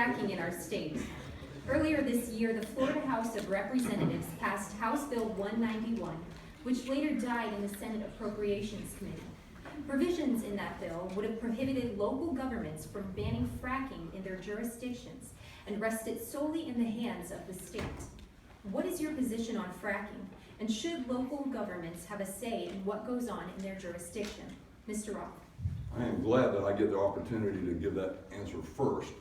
fracking in our state. Earlier this year, the Florida House of Representatives passed House Bill 191, which later died in the Senate Appropriations Committee. Provisions in that bill would have prohibited local governments from banning fracking in their jurisdictions and rested solely in the hands of the state. What is your position on fracking, and should local governments have a say in what goes on in their jurisdiction? Mr. Roth. I am glad that I get the opportunity to give that answer first.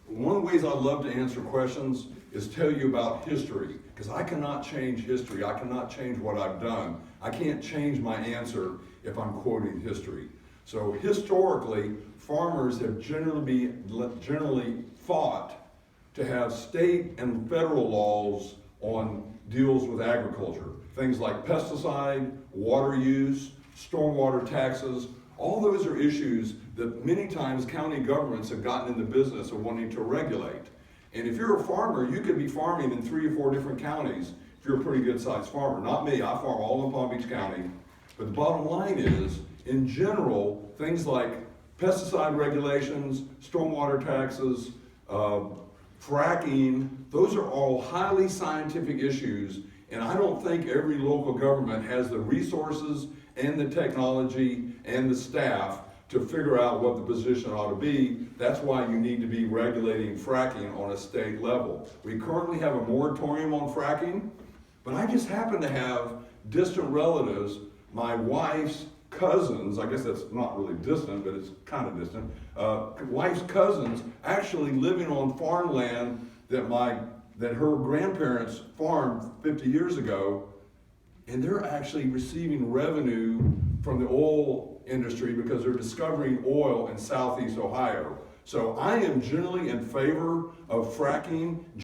One of the ways I love to answer questions is tell you about history, because I cannot change history. I cannot change what I've done. I can't change my answer if I'm quoting history. So historically, farmers have generally fought to have state and federal laws on deals with agriculture. Things like pesticide, water use, stormwater taxes. All those are issues that many times county governments have gotten in the business of wanting to regulate. And if you're a farmer, you could be farming in 3 or 4 different counties if you're a pretty good sized farmer. Not me, I farm all in Palm Beach County. But the bottom line is, in general, things like pesticide regulations, stormwater taxes, fracking, those are all highly scientific issues, and I don't think every local government has the resources and the technology and the staff to figure out what the position ought to be. That's why you need to be regulating fracking on a state level. We currently have a moratorium on fracking, but I just happen to have distant relatives, my wife's cousins, I guess that's not really distant, but it's kind of distant, wife's cousins actually living on farmland that her grandparents farmed 50 years ago, and they're actually receiving revenue from the oil industry because they're discovering oil in Southeast Ohio. So I am generally in favor of fracking.